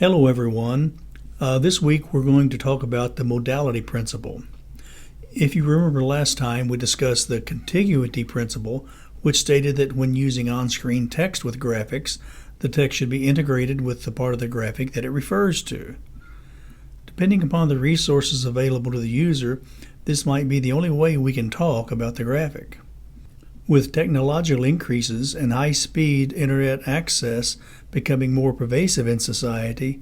Hello everyone. This week we're going to talk about the modality principle. If you remember last time we discussed the contiguity principle, which stated that when using on-screen text with graphics, the text should be integrated with the part of the graphic that it refers to. Depending upon the resources available to the user, this might be the only way we can talk about the graphic. With technological increases and high-speed internet access becoming more pervasive in society,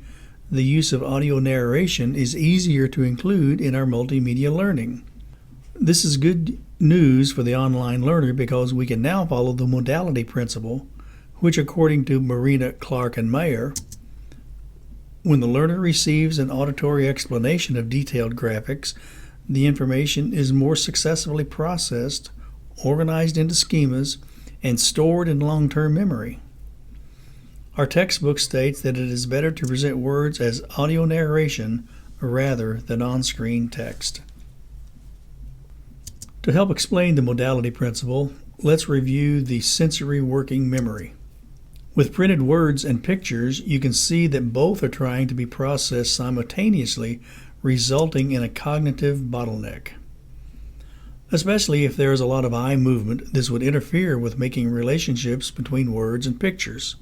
the use of audio narration is easier to include in our multimedia learning. This is good news for the online learner because we can now follow the modality principle, which according to Marina, Clark, and Mayer, when the learner receives an auditory explanation of detailed graphics, the information is more successfully processed, organized into schemas, and stored in long-term memory. Our textbook states that it is better to present words as audio narration rather than on-screen text. To help explain the modality principle, let's review the sensory working memory. With printed words and pictures, you can see that both are trying to be processed simultaneously, resulting in a cognitive bottleneck. Especially if there is a lot of eye movement, this would interfere with making relationships between words and pictures.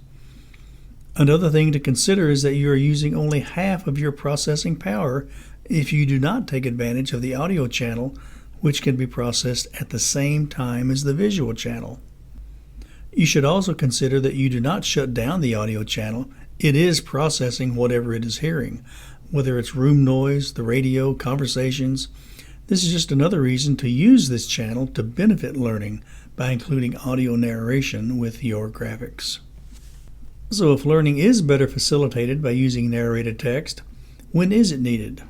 Another thing to consider is that you are using only half of your processing power if you do not take advantage of the audio channel, which can be processed at the same time as the visual channel. You should also consider that you do not shut down the audio channel. It is processing whatever it is hearing, whether it's room noise, the radio, conversations. This is just another reason to use this channel to benefit learning by including audio narration with your graphics. So if learning is better facilitated by using narrated text, when is it needed?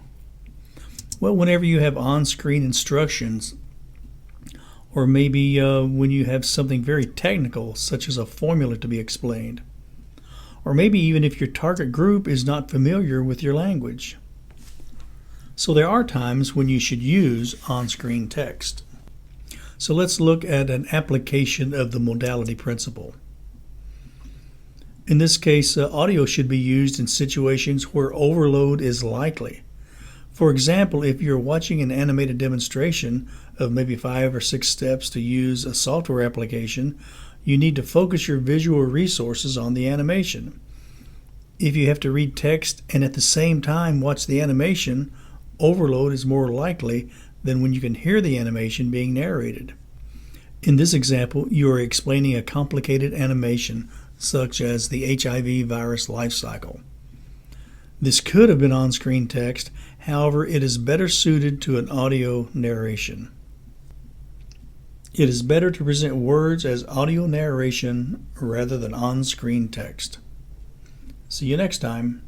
Well, whenever you have on-screen instructions, or maybe when you have something very technical, such as a formula to be explained, or maybe even if your target group is not familiar with your language. So there are times when you should use on-screen text. So let's look at an application of the modality principle. In this case, audio should be used in situations where overload is likely. For example, if you're watching an animated demonstration of maybe 5 or 6 steps to use a software application, you need to focus your visual resources on the animation. If you have to read text and at the same time watch the animation, overload is more likely than when you can hear the animation being narrated. In this example, you are explaining a complicated animation such as the HIV virus life cycle. This could have been on-screen text, however, it is better suited to an audio narration. It is better to present words as audio narration rather than on-screen text. See you next time.